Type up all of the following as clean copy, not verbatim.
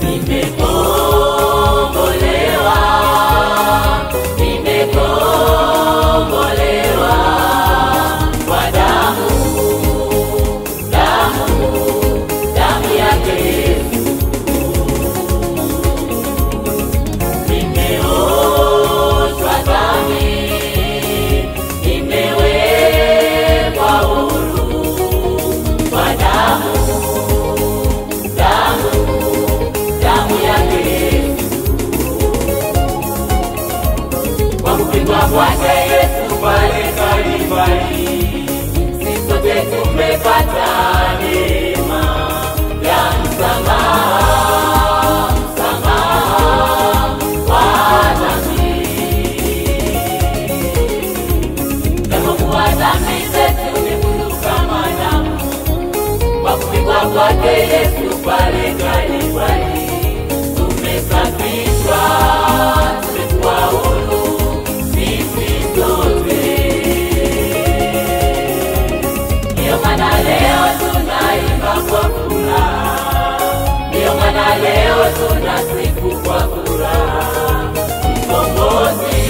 Nimekombolewa, nimekombolewa kwa damu, damu, damu yake Yesu. Nimeoshwa dhambi, nimewekwa huru kwa damu, damu, damu yake Yesu. Kwa kupigwa kwake Yesu pale Kalvari, sisi sote tumepata neema ya msamaha, msamaha wa dhambi. Kama kwa dhambi zetu ni bure kama damu, kwa kupigwa kwake Yesu pale Kalvari, tumesafishwa, tumekuwa huru sisi sote. Ndio maana leo tunaimba kwa furaha, ndio maana leo tunasifu kwa furaha. Mkombozi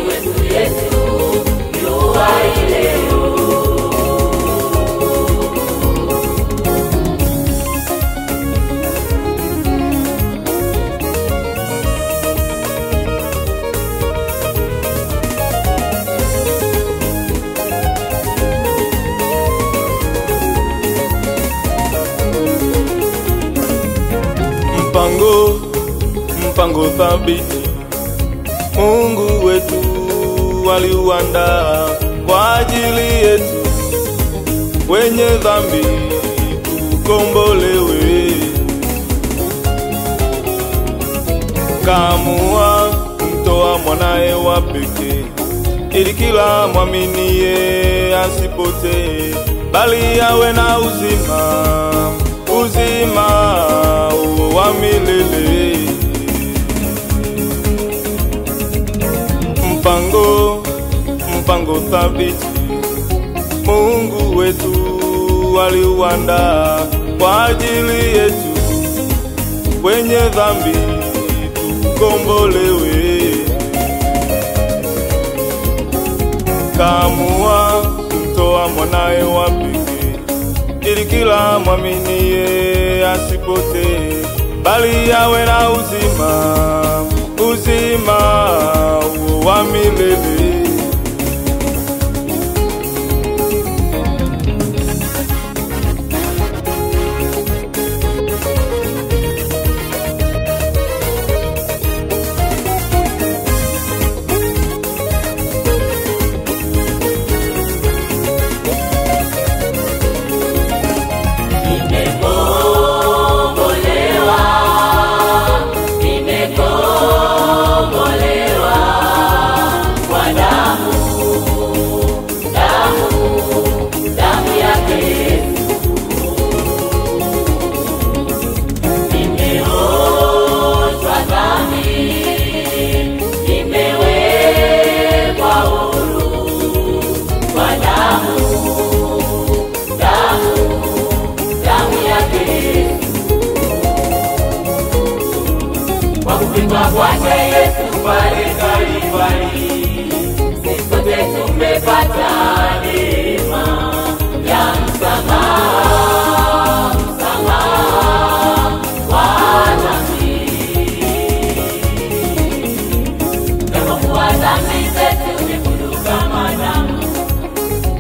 wetu Yesu yu hai leo. Mpango thabiti Mungu wetu aliuandaa kwa ajili yetu, wenye dhambi tukombolewe. Kaamua kumtoa mwanae wa pekee, ili kila mwaminiye asipotee, bali awe na uzima, uzima wa milele. Mpango thabiti Mungu wetu aliuandaa kwa ajili yetu, wenye dhambi tukombolewe. Kaamua kumtoa mwanae wa pekee, ili kila mwaminiye asipotee, bali awe na uzima, uzima wa milele. Kwake Yesu pale Kalvari, sisi sote tumepata neema ya msamaha, msamaha wa dhambi. Kama kwa dhambi zetu ni bure kama damu,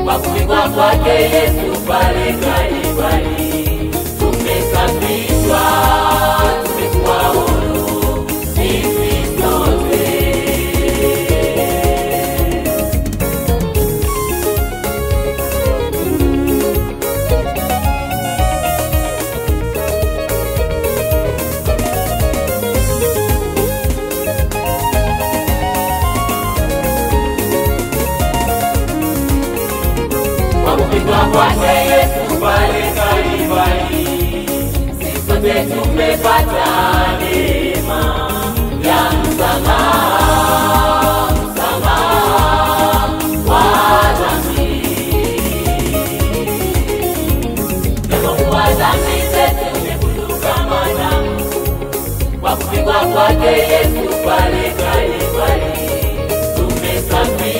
kwa kupigwa kwake Yesu pale Kalvari, tumesafishwa, tumekuwa huru sisi sote. Kwa kupigwa kwake Yesu pale Kalvari, sisi sote tumepata neema ya msamaha, msamaha wa dhambi. Kama kwa dhambi zetu ni bure kama damu, kupigwa kwake Yesu pale Kalvari tumesafiri.